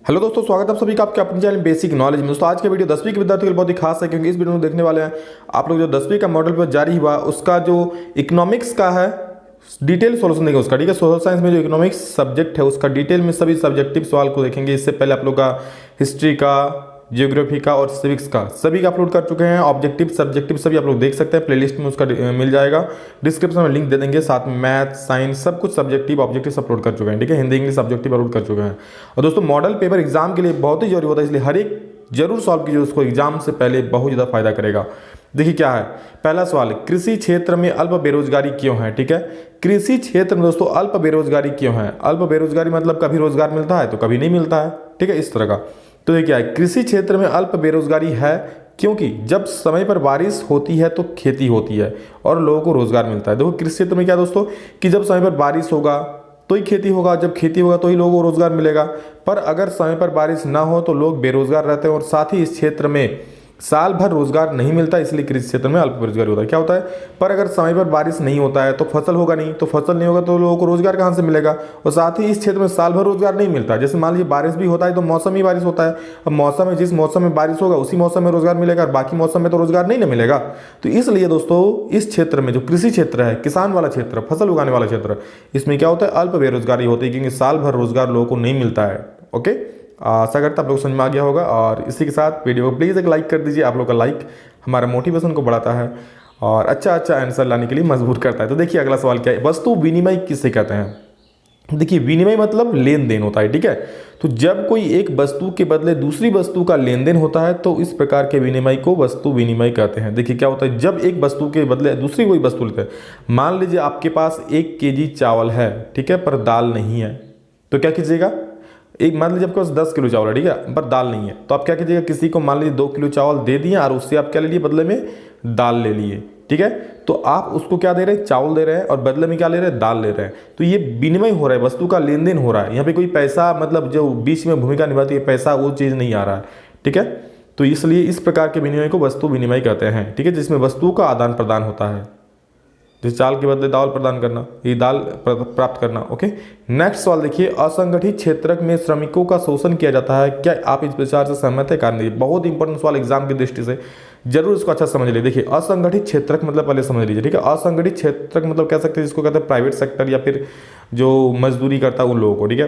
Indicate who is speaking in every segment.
Speaker 1: Hello दोस्तों, स्वागत है आप सभी का आपके अपने चैनल बेसिक नॉलेज में। दोस्तों आज का वीडियो 10वीं के विद्यार्थियों के लिए बहुत ही खास है, क्योंकि इस वीडियो में देखने वाले हैं आप लोग जो 10वीं का मॉडल पेपर जारी हुआ उसका जो इकोनॉमिक्स का है डिटेल सॉल्यूशन देंगे उसका। ठीक है, सोशल साइंस में जो इकोनॉमिक्स सब्जेक्ट है उसका डिटेल में सभी सब्जेक्टिव सवाल को देखेंगे। इससे पहले आप लोग का हिस्ट्री का, जियोग्राफी का और सिविक्स का सभी का अपलोड कर चुके हैं। ऑब्जेक्टिव सब्जेक्टिव सभी आप लोग देख सकते हैं, प्लेलिस्ट में उसका मिल जाएगा। डिस्क्रिप्शन में लिंक दे देंगे, साथ में मैथ साइंस सब कुछ सब्जेक्टिव ऑब्जेक्टिव अपलोड कर चुके हैं। ठीक है, हिंदी इंग्लिश सब्जेक्टिव अपलोड कर चुके हैं। और दोस्तों मॉडल पेपर एग्जाम के लिए बहुत ही जरूरी होता है, इसलिए हर एक जरूर सॉल्व कीजिए उसको, एग्जाम से पहले बहुत ज़्यादा फायदा करेगा। देखिए क्या है पहला सवाल, कृषि क्षेत्र में अल्प बेरोजगारी क्यों है। ठीक है, कृषि क्षेत्र में दोस्तों अल्प बेरोजगारी क्यों है। अल्प बेरोजगारी मतलब कभी रोजगार मिलता है तो कभी नहीं मिलता है। ठीक है, इस तरह का। तो ये क्या है, कृषि क्षेत्र में अल्प बेरोजगारी है क्योंकि जब समय पर बारिश होती है तो खेती होती है और लोगों को रोजगार मिलता है। देखो कृषि क्षेत्र में क्या दोस्तों कि जब समय पर बारिश होगा तो ही खेती होगा, जब खेती होगा तो ही लोगों को रोजगार मिलेगा। पर अगर समय पर बारिश ना हो तो लोग बेरोजगार रहते हैं और साथ ही इस क्षेत्र में साल भर रोजगार नहीं मिलता, इसलिए कृषि क्षेत्र में अल्प बेरोजगारी होता है। क्या होता है, पर अगर समय पर बारिश नहीं होता है तो फसल होगा नहीं, तो फसल नहीं होगा तो लोगों को रोजगार कहाँ से मिलेगा। और साथ ही इस क्षेत्र में साल भर रोजगार नहीं मिलता। जैसे मान लीजिए बारिश भी होता है तो मौसम ही बारिश होता है, अब मौसम में जिस मौसम में बारिश होगा उसी मौसम में रोजगार मिलेगा और बाकी मौसम में तो रोजगार नहीं ना मिलेगा। तो इसलिए दोस्तों इस क्षेत्र में जो कृषि क्षेत्र है, किसान वाला क्षेत्र, फसल उगाने वाला क्षेत्र, इसमें क्या होता है अल्प बेरोजगारी होती है, क्योंकि साल भर रोजगार लोगों को नहीं मिलता है। ओके, आशा करता आप लोग समझ में आ गया होगा। और इसी के साथ वीडियो को प्लीज़ एक लाइक कर दीजिए। आप लोग का लाइक हमारा मोटिवेशन को बढ़ाता है और अच्छा आंसर लाने के लिए मजबूर करता है। तो देखिए अगला सवाल क्या है, वस्तु विनिमय किसे कहते हैं। देखिए विनिमय मतलब लेन देन होता है। ठीक है, तो जब कोई एक वस्तु के बदले दूसरी वस्तु का लेन देन होता है तो इस प्रकार के विनिमय को वस्तु विनिमय कहते हैं। देखिए क्या होता है, जब एक वस्तु के बदले दूसरी कोई वस्तु लेते हैं, मान लीजिए आपके पास 1 केजी चावल है, ठीक है, पर दाल नहीं है, तो क्या कीजिएगा, एक मान लीजिए आपके पास 10 किलो चावल है, ठीक है, पर दाल नहीं है, तो आप क्या कीजिएगा, किसी को मान लीजिए 2 किलो चावल दे दिए और उससे आप क्या ले लिए, बदले में दाल ले लिए। ठीक है, तो आप उसको क्या दे रहे हैं, चावल दे रहे हैं और बदले में क्या ले रहे हैं, दाल ले रहे हैं। तो ये विनिमय हो रहा है, वस्तु का लेन देन हो रहा है। यहाँ पे कोई पैसा मतलब जो बीच में भूमिका निभाती है पैसा, वो चीज़ नहीं आ रहा है। ठीक है, तो इसलिए इस प्रकार के विनिमय को वस्तु विनिमय कहते हैं। ठीक है, जिसमें वस्तु का आदान प्रदान होता है, जैसे चावल के बदले दाल प्रदान करना, ये दाल प्राप्त करना। ओके, नेक्स्ट सवाल देखिए, असंगठित क्षेत्र में श्रमिकों का शोषण किया जाता है, क्या आप इस विचार से सहमत है। कारण दीजिए, बहुत इंपॉर्टेंट सवाल एग्जाम की दृष्टि से, जरूर इसको अच्छा समझ लीजिए। देखिए असंगठित क्षेत्र मतलब पहले समझ लीजिए। ठीक है, असंगठित क्षेत्र मतलब कह सकते हैं जिसको कहते हैं प्राइवेट सेक्टर या फिर जो मजदूरी करता है उन लोगों को। ठीक है,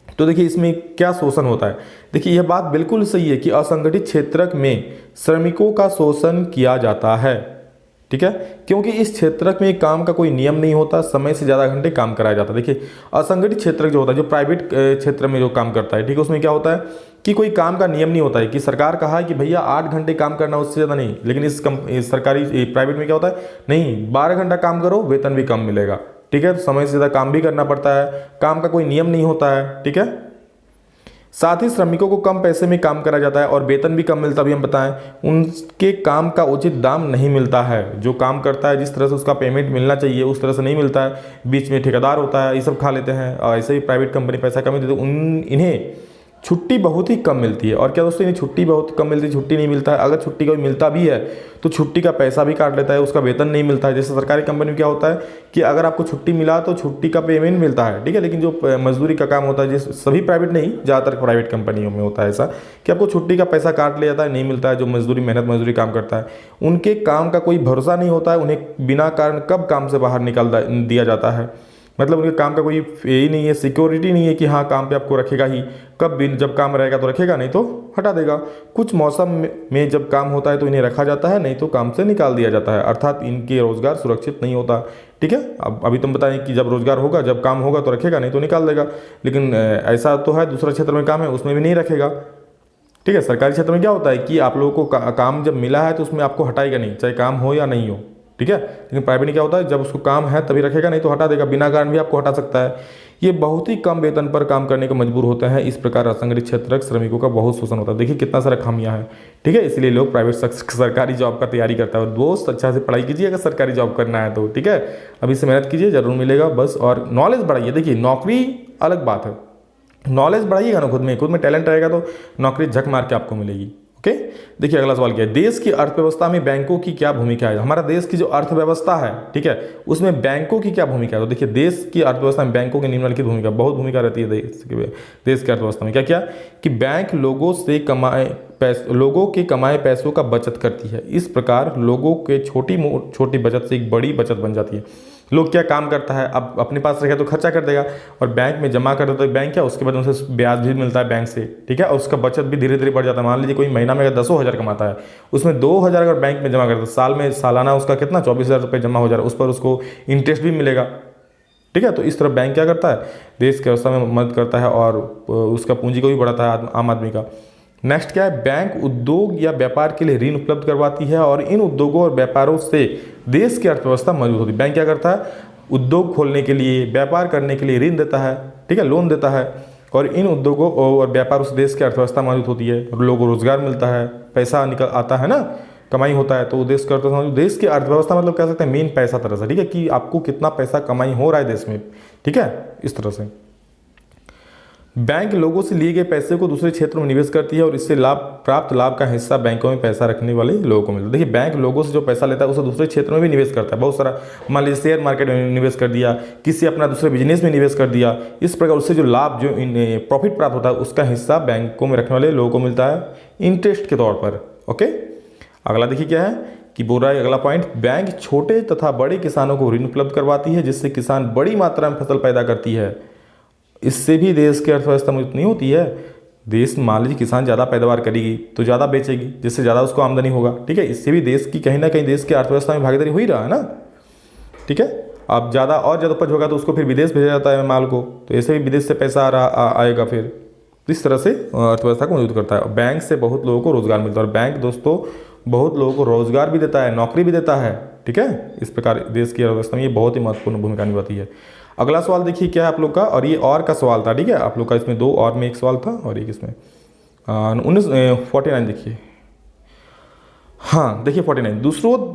Speaker 1: तो देखिए इसमें क्या शोषण होता है। देखिए यह बात बिल्कुल सही है कि असंगठित क्षेत्र में श्रमिकों का शोषण किया जाता है। ठीक है, क्योंकि इस क्षेत्र में काम का कोई नियम नहीं होता, समय से ज़्यादा घंटे काम कराया जाता है। देखिए असंगठित क्षेत्र जो होता है, जो प्राइवेट क्षेत्र में जो काम करता है, ठीक है, उसमें क्या होता है कि कोई काम का नियम नहीं होता है कि सरकार कहा है कि भैया 8 घंटे काम करना, उससे ज़्यादा नहीं। लेकिन इस सरकारी प्राइवेट में क्या होता है, नहीं 12 घंटा काम करो, वेतन भी कम मिलेगा। ठीक है, तो समय से ज़्यादा काम भी करना पड़ता है, काम का कोई नियम नहीं होता है। ठीक है, साथ ही श्रमिकों को कम पैसे में काम करा जाता है और वेतन भी कम मिलता, भी हम बताएं, उनके काम का उचित दाम नहीं मिलता है। जो काम करता है जिस तरह से उसका पेमेंट मिलना चाहिए उस तरह से नहीं मिलता है, बीच में ठेकेदार होता है, ये सब खा लेते हैं। और ऐसे ही प्राइवेट कंपनी पैसा कम देती है, इन्हें छुट्टी बहुत ही कम मिलती है। और क्या दोस्तों, इन्हें छुट्टी बहुत कम मिलती है, छुट्टी नहीं मिलता है। अगर छुट्टी कोई मिलता भी है तो छुट्टी का पैसा भी काट लेता है, उसका वेतन नहीं मिलता है। जैसे सरकारी कंपनी में क्या होता है कि अगर आपको छुट्टी मिला तो छुट्टी का पेमेंट मिलता है। ठीक है, लेकिन जो मजदूरी का काम होता है, जिस सभी प्राइवेट नहीं, ज़्यादातर प्राइवेट कंपनियों में होता है ऐसा कि आपको छुट्टी का पैसा काट लिया जाता है, नहीं मिलता है। जो मजदूरी मेहनत मजदूरी काम करता है उनके काम का कोई भरोसा नहीं होता है, उन्हें बिना कारण कब काम से बाहर निकाल दिया जाता है। मतलब उनके काम का कोई यही नहीं है, सिक्योरिटी नहीं है कि हाँ काम पे आपको रखेगा ही, कब भी जब काम रहेगा तो रखेगा, नहीं तो हटा देगा। कुछ मौसम में जब काम होता है तो इन्हें रखा जाता है, नहीं तो काम से निकाल दिया जाता है, अर्थात इनके रोजगार सुरक्षित नहीं होता। ठीक है, अब अभी तुम बताएं कि जब रोजगार होगा, जब काम होगा तो रखेगा, नहीं तो निकाल देगा। लेकिन ऐसा तो है दूसरा क्षेत्र में काम है उसमें भी नहीं रखेगा। ठीक है, सरकारी क्षेत्र में क्या होता है कि आप लोगों को काम जब मिला है तो उसमें आपको हटाएगा नहीं, चाहे काम हो या नहीं हो। ठीक है, लेकिन प्राइवेट में क्या होता है, जब उसको काम है तभी रखेगा, नहीं तो हटा देगा, बिना कारण भी आपको हटा सकता है। ये बहुत ही कम वेतन पर काम करने को मजबूर होते हैं। इस प्रकार असंगठित क्षेत्र श्रमिकों का बहुत शोषण होता है। देखिए कितना सारा खामियां है। ठीक है, इसलिए लोग प्राइवेट सरकारी जॉब का तैयारी करता है। दोस्त अच्छा से पढ़ाई कीजिए अगर सरकारी जॉब करना है तो। ठीक है, अभी से मेहनत कीजिए, जरूर मिलेगा बस, और नॉलेज बढ़ाइए। देखिए नौकरी अलग बात है, नॉलेज बढ़ाइएगा ना, खुद में टैलेंट रहेगा तो नौकरी झक मार के आपको मिलेगी। ओके। देखिए अगला सवाल क्या है, देश की अर्थव्यवस्था में बैंकों की क्या भूमिका है। हमारा देश की जो अर्थव्यवस्था है, ठीक है, उसमें बैंकों की क्या भूमिका है। तो देखिए देश की अर्थव्यवस्था में बैंकों की निम्नलिखित भूमिका, बहुत भूमिका रहती है देश की अर्थव्यवस्था में। क्या क्या कि बैंक लोगों के कमाए पैसों का बचत करती है। इस प्रकार लोगों के छोटी बचत से एक बड़ी बचत बन जाती है। लोग क्या काम करता है, अब अपने पास रखे तो खर्चा कर देगा और बैंक में जमा कर देता है। बैंक क्या, उसके बाद उनसे ब्याज भी मिलता है बैंक से, ठीक है, और उसका बचत भी धीरे धीरे बढ़ जाता है। मान लीजिए कोई महीना में अगर 10,000 कमाता है, उसमें 2,000 अगर बैंक में जमा करता है, साल में सालाना उसका कितना 24,000 रुपये जमा हो जा रहा है, उस पर उसको इंटरेस्ट भी मिलेगा, ठीक है। तो इस तरह बैंक क्या करता है, देश की अवस्था में मदद करता है और उसका पूंजी को भी बढ़ाता है आम आदमी का। नेक्स्ट क्या है, बैंक उद्योग या व्यापार के लिए ऋण उपलब्ध करवाती है और इन उद्योगों और व्यापारों से देश की अर्थव्यवस्था मजबूत होती है। बैंक क्या करता है, उद्योग खोलने के लिए, व्यापार करने के लिए ऋण देता है, ठीक है, लोन देता है, और इन उद्योगों और व्यापारों से देश की अर्थव्यवस्था मजबूत होती है, लोगों को रोजगार मिलता है, पैसा निकल आता है ना, कमाई होता है। तो देश की अर्थव्यवस्था, देश की अर्थव्यवस्था मतलब कह सकते हैं मेन पैसा तरह से, ठीक है, कि आपको कितना पैसा कमाई हो रहा है देश में, ठीक है, इस तरह से। बैंक लोगों से लिए गए पैसे को दूसरे क्षेत्रों में निवेश करती है और इससे प्राप्त लाभ का हिस्सा बैंकों में पैसा रखने वाले लोगों को मिलता है। देखिए बैंक लोगों से जो पैसा लेता है उसे दूसरे क्षेत्रों में भी निवेश करता है, बहुत सारा। मान लीजिए शेयर मार्केट में निवेश कर दिया, किसी अपना दूसरे बिजनेस में निवेश कर दिया, इस प्रकार उससे जो लाभ, जो प्रॉफिट प्राप्त होता है, उसका हिस्सा बैंकों में रखने वाले लोगों को मिलता है इंटरेस्ट के तौर पर। ओके। अगला देखिए क्या है कि बोल रहा है अगला पॉइंट, बैंक छोटे तथा बड़े किसानों को ऋण उपलब्ध करवाती है जिससे किसान बड़ी मात्रा में फसल पैदा करती है। इससे भी देश की अर्थव्यवस्था मजबूत नहीं होती है। देश, मान लीजिए किसान ज़्यादा पैदावार करेगी तो ज़्यादा बेचेगी, जिससे ज़्यादा उसको आमदनी होगा, ठीक है। इससे भी देश की कहीं ना कहीं देश की अर्थव्यवस्था में भागीदारी हो ही रहा है ना, ठीक है। अब ज़्यादा उपज होगा तो उसको फिर विदेश भेजा जाता है माल को, तो ऐसे भी विदेश से पैसा आएगा फिर। इस तरह से अर्थव्यवस्था को मजबूत करता है। बैंक से बहुत लोगों को रोजगार मिलता है और बैंक दोस्तों बहुत लोगों को रोजगार भी देता है, नौकरी भी देता है, ठीक है। इस प्रकार देश की अर्थव्यवस्था में ये बहुत ही महत्वपूर्ण भूमिका निभाती है। अगला सवाल देखिए क्या है आप लोग का, और ये और का सवाल था, ठीक है, आप लोग का इसमें 2 और में एक सवाल था और एक इसमें 49 देखिए। हाँ देखिए 49,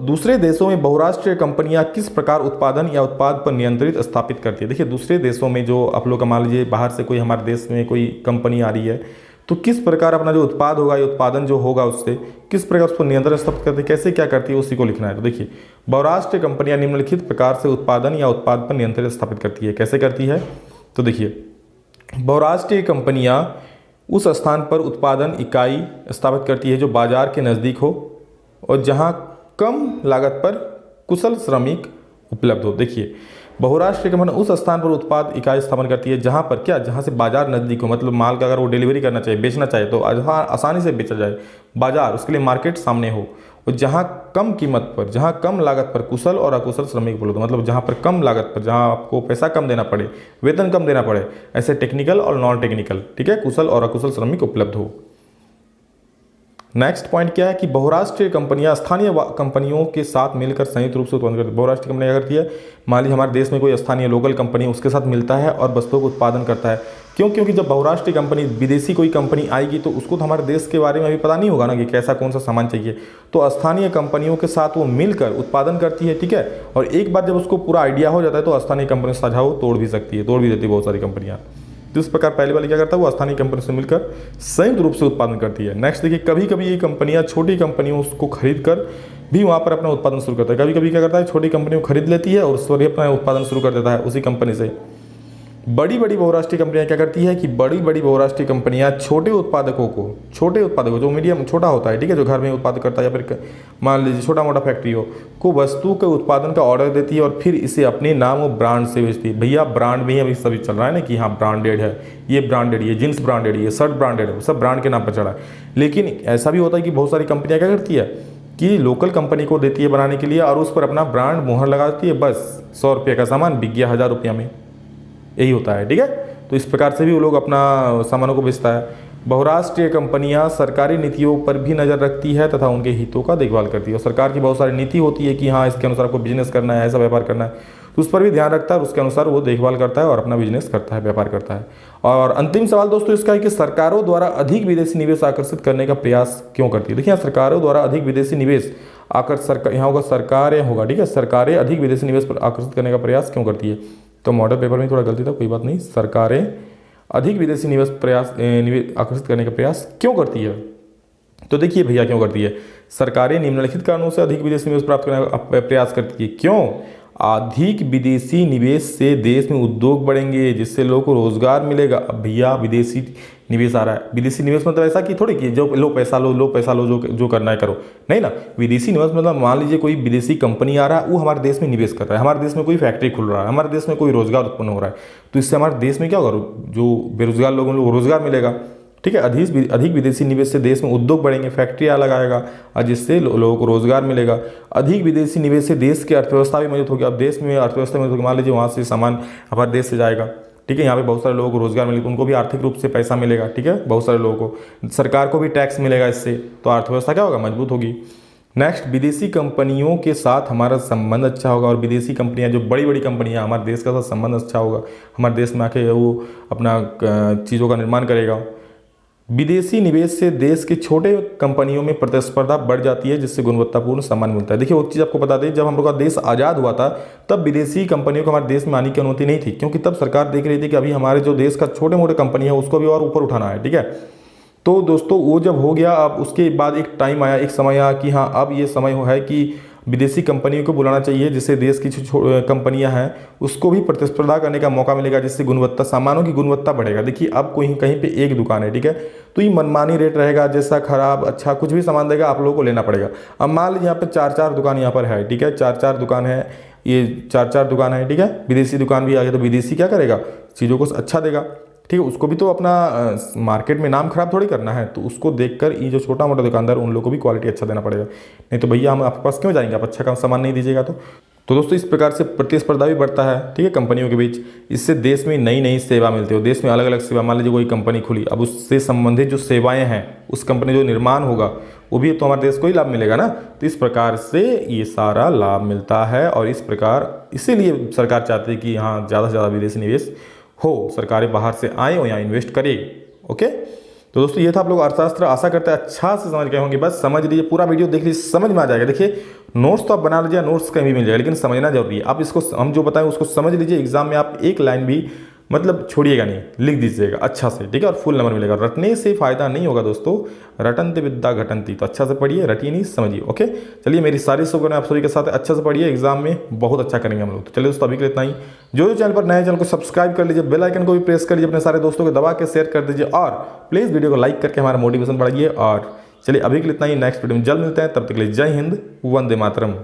Speaker 1: दूसरे देशों में बहुराष्ट्रीय कंपनियां किस प्रकार उत्पादन या उत्पाद पर नियंत्रित स्थापित करती है। देखिए दूसरे देशों में जो आप लोग का, मान लीजिए बाहर से कोई हमारे देश में कोई कंपनी आ रही है, तो किस प्रकार अपना जो उत्पाद होगा या उत्पादन जो होगा उससे किस प्रकार उसको नियंत्रण स्थापित करती है, कैसे क्या करती है, उसी को लिखना है। तो देखिए बहुराष्ट्रीय कंपनियां निम्नलिखित प्रकार से उत्पादन या उत्पाद पर नियंत्रण स्थापित करती है। कैसे करती है, तो देखिए बहुराष्ट्रीय कंपनियां उस स्थान पर उत्पादन इकाई स्थापित करती है जो बाजार के नज़दीक हो और जहां कम लागत पर कुशल श्रमिक उपलब्ध हो। देखिए बहुराष्ट्रीय कंपनी उस स्थान पर उत्पाद इकाई स्थापन करती है जहां पर क्या, जहां से बाजार नज़दीक हो, मतलब माल का अगर वो डिलीवरी करना चाहिए, बेचना चाहे तो आसानी से बेचा जाए, बाजार उसके लिए मार्केट सामने हो, और जहां कम कीमत पर, जहां कम लागत पर कुशल और अकुशल श्रमिक उपलब्ध हो, मतलब जहां पर कम लागत पर, जहां आपको पैसा कम देना पड़े, वेतन कम देना पड़े, ऐसे टेक्निकल और नॉन टेक्निकल, ठीक है, कुशल और अकुशल श्रमिक उपलब्ध हो। नेक्स्ट पॉइंट क्या है कि बहुराष्ट्रीय कंपनियां स्थानीय कंपनियों के साथ मिलकर संयुक्त रूप से उत्पादन करती है। बहुराष्ट्रीय कंपनी क्या करती है, मान लीजिए हमारे देश में कोई स्थानीय लोकल कंपनी उसके साथ मिलता है और वस्तुओं को उत्पादन करता है। क्यों, क्योंकि जब बहुराष्ट्रीय कंपनी, विदेशी कोई कंपनी आएगी तो उसको तो हमारे देश के बारे में अभी पता नहीं होगा ना कि कैसा कौन सा सामान चाहिए, तो स्थानीय कंपनियों के साथ वो मिलकर उत्पादन करती है, ठीक है। और एक बार जब उसको पूरा आइडिया हो जाता है तो स्थानीय कंपनी साझा तोड़ भी सकती है, तोड़ भी देती है बहुत सारी कंपनियाँ। तो इस प्रकार पहले वाली क्या करता है, वो स्थानीय कंपनी से मिलकर संयुक्त रूप से उत्पादन करती है। नेक्स्ट देखिए कभी कभी ये कंपनियां छोटी कंपनियों उसको खरीद कर भी वहाँ पर अपना उत्पादन शुरू करता है। कभी कभी क्या करता है, छोटी कंपनी को खरीद लेती है और उस पर अपना उत्पादन शुरू कर देता है उसी कंपनी से। बड़ी बड़ी बहुराष्ट्रीय कंपनियां क्या करती है कि बड़ी बड़ी बहुराष्ट्रीय कंपनियां छोटे उत्पादकों जो मीडियम छोटा होता है, ठीक है, जो घर में उत्पादन करता है या फिर मान लीजिए छोटा मोटा फैक्ट्री हो, को वस्तु के उत्पादन का ऑर्डर देती है और फिर इसे अपने नाम और ब्रांड से बेचती है। भैया ब्रांड भी अभी सभी चल रहा है ना कि हाँ ब्रांडेड है, ये ब्रांडेड, ये जींस ब्रांडेड, ये शर्ट ब्रांडेड है, सब ब्रांड के नाम पर चढ़ा है। लेकिन ऐसा भी होता है कि बहुत सारी कंपनियां क्या करती है कि लोकल कंपनी को देती है बनाने के लिए और उस पर अपना ब्रांड मुहर लगाती है, बस 100 रुपये का सामान बिक गया 1000 रुपया में, यही होता है, ठीक है। तो इस प्रकार से भी वो लोग अपना सामानों को बेचता है। बहुराष्ट्रीय कंपनियां सरकारी नीतियों पर भी नज़र रखती है तथा उनके हितों का देखभाल करती है। और सरकार की बहुत सारी नीति होती है कि हाँ इसके अनुसार आपको बिजनेस करना है, ऐसा व्यापार करना है, तो उस पर भी ध्यान रखता है और उसके अनुसार वो देखभाल करता है और अपना बिजनेस करता है, व्यापार करता है। और अंतिम सवाल दोस्तों इसका है कि सरकारों द्वारा अधिक विदेशी निवेश आकर्षित करने का प्रयास क्यों करती है। देखिए सरकारों द्वारा अधिक विदेशी निवेश यहाँ होगा सरकारें होगा, ठीक है, सरकारें अधिक विदेशी निवेश पर आकर्षित करने का प्रयास क्यों करती है। तो मॉडल पेपर में थोड़ा गलती था, कोई बात नहीं, सरकारें अधिक विदेशी निवेश आकर्षित करने का प्रयास क्यों करती है। तो देखिए भैया क्यों करती है, सरकारें निम्नलिखित कारणों से अधिक विदेशी निवेश प्राप्त करने का प्रयास करती है। क्यों? अधिक विदेशी निवेश से देश में उद्योग बढ़ेंगे, जिससे लोगों को रोजगार मिलेगा। अब भैया विदेशी निवेश आ रहा है, विदेशी निवेश मतलब ऐसा कि थोड़ी कि जो लो पैसा लो जो करना है करो, नहीं ना। विदेशी निवेश मतलब मान लीजिए कोई विदेशी कंपनी आ रहा है, वो हमारे देश में निवेश कर रहा है, हमारे देश में कोई फैक्ट्री खुल रहा है, हमारे देश में कोई रोजगार उत्पन्न हो रहा है, तो इससे हमारे देश में क्या होगा, जो बेरोजगार लोगों को रोजगार मिलेगा। ठीक है, अधिक विदेशी निवेश से देश में उद्योग बढ़ेंगे, फैक्ट्रियाँ लगाएगा और जिससे लोगों को रोजगार मिलेगा। अधिक विदेशी निवेश से देश की अर्थव्यवस्था भी मजबूत होगी। अब देश में अर्थव्यवस्था मजबूत होगी, मान लीजिए वहाँ से सामान हमारे देश से जाएगा, ठीक है, यहाँ पे बहुत सारे लोगों को रोजगार मिलेगा, उनको भी आर्थिक रूप से पैसा मिलेगा। ठीक है, बहुत सारे लोगों को, सरकार को भी टैक्स मिलेगा इससे, तो अर्थव्यवस्था क्या होगा, मजबूत होगी। नेक्स्ट, विदेशी कंपनियों के साथ हमारा संबंध अच्छा होगा, और विदेशी कंपनियां जो बड़ी बड़ी कंपनियां हमारे देश का साथ संबंध अच्छा होगा, हमारे देश में आके वो अपना चीज़ों का निर्माण करेगा। विदेशी निवेश से देश के छोटे कंपनियों में प्रतिस्पर्धा बढ़ जाती है, जिससे गुणवत्तापूर्ण सामान मिलता है। देखिए वो चीज़ आपको बता दें, जब हम लोग का देश आज़ाद हुआ था तब विदेशी कंपनियों को हमारे देश में आने की अनुमति नहीं थी, क्योंकि तब सरकार देख रही थी कि अभी हमारे जो देश का छोटे मोटे कंपनी है उसको भी और ऊपर उठाना है। ठीक है, तो दोस्तों वो जब हो गया, अब उसके बाद एक टाइम आया, एक समय आया कि हाँ अब ये समय है कि विदेशी कंपनियों को बुलाना चाहिए, जिससे देश की जो कंपनियां हैं उसको भी प्रतिस्पर्धा करने का मौका मिलेगा, जिससे गुणवत्ता, सामानों की गुणवत्ता बढ़ेगा। देखिए अब कोई कहीं पे एक दुकान है, ठीक है, तो ये मनमानी रेट रहेगा, जैसा खराब अच्छा कुछ भी सामान देगा आप लोगों को लेना पड़ेगा। अब मान लीजिए यहाँ पे चार दुकान यहाँ पर है, ठीक है, चार दुकान है, ये चार दुकान है, ठीक है, विदेशी दुकान भी आ गया, तो विदेशी क्या करेगा, चीज़ों को अच्छा देगा। ठीक है, उसको भी तो अपना मार्केट में नाम खराब थोड़ी करना है, तो उसको देखकर ये जो छोटा मोटा दुकानदार उन लोगों को भी क्वालिटी अच्छा देना पड़ेगा, नहीं तो भैया हम आपके पास क्यों जाएंगे, आप अच्छा सामान नहीं दीजिएगा तो दोस्तों इस प्रकार से प्रतिस्पर्धा भी बढ़ता है, ठीक है, कंपनियों के बीच। इससे देश में नई नई सेवा मिलती है, देश में अलग अलग सेवा, मान लीजिए कोई कंपनी खुली, अब उससे संबंधित जो सेवाएं हैं, उस कंपनी जो निर्माण होगा वो भी तो हमारे देश को ही लाभ मिलेगा ना। तो इस प्रकार से ये सारा लाभ मिलता है, और इस प्रकार इसीलिए सरकार चाहती है कि हाँ ज़्यादा से ज़्यादा विदेशी निवेश हो, सरकारें बाहर से आए और यहाँ इन्वेस्ट करें। ओके, तो दोस्तों ये था आप लोग अर्थशास्त्र, आशा करते हैं अच्छा से समझ गए होंगे। बस समझ लीजिए, पूरा वीडियो देख लीजिए, समझ में आ जाएगा। देखिए नोट्स तो आप बना लीजिए, नोट्स कहीं भी मिल जाएगा, लेकिन समझना जरूरी है। आप इसको, हम जो बताएं उसको समझ लीजिए, एग्जाम में आप एक लाइन भी मतलब छोड़िएगा नहीं, लिख दीजिएगा अच्छा से, ठीक है, और फुल नंबर मिलेगा। रटने से फायदा नहीं होगा दोस्तों, रटन्ति विद्या घटन्ति, तो अच्छा से पढ़िए, रटिए नहीं, समझिए। ओके, चलिए मेरी सारी शुभकामनाएं आप सभी के साथ, अच्छा से पढ़िए, एग्जाम में बहुत अच्छा करेंगे हम लोग। तो चलिए दोस्तों अभी के लिए इतना ही। जो चैनल पर नए, चैनल को सब्सक्राइब कर लीजिए, बेल आइकन को भी प्रेस कर लीजिए, अपने सारे दोस्तों को दबा के शेयर कर दीजिए, और प्लीज़ वीडियो को लाइक करके हमारा मोटिवेशन बढ़ाइए। और चलिए अभी के लिए इतना ही, नेक्स्ट वीडियो में जल्द मिलते हैं, तब तक के लिए जय हिंद, वंदे मातरम।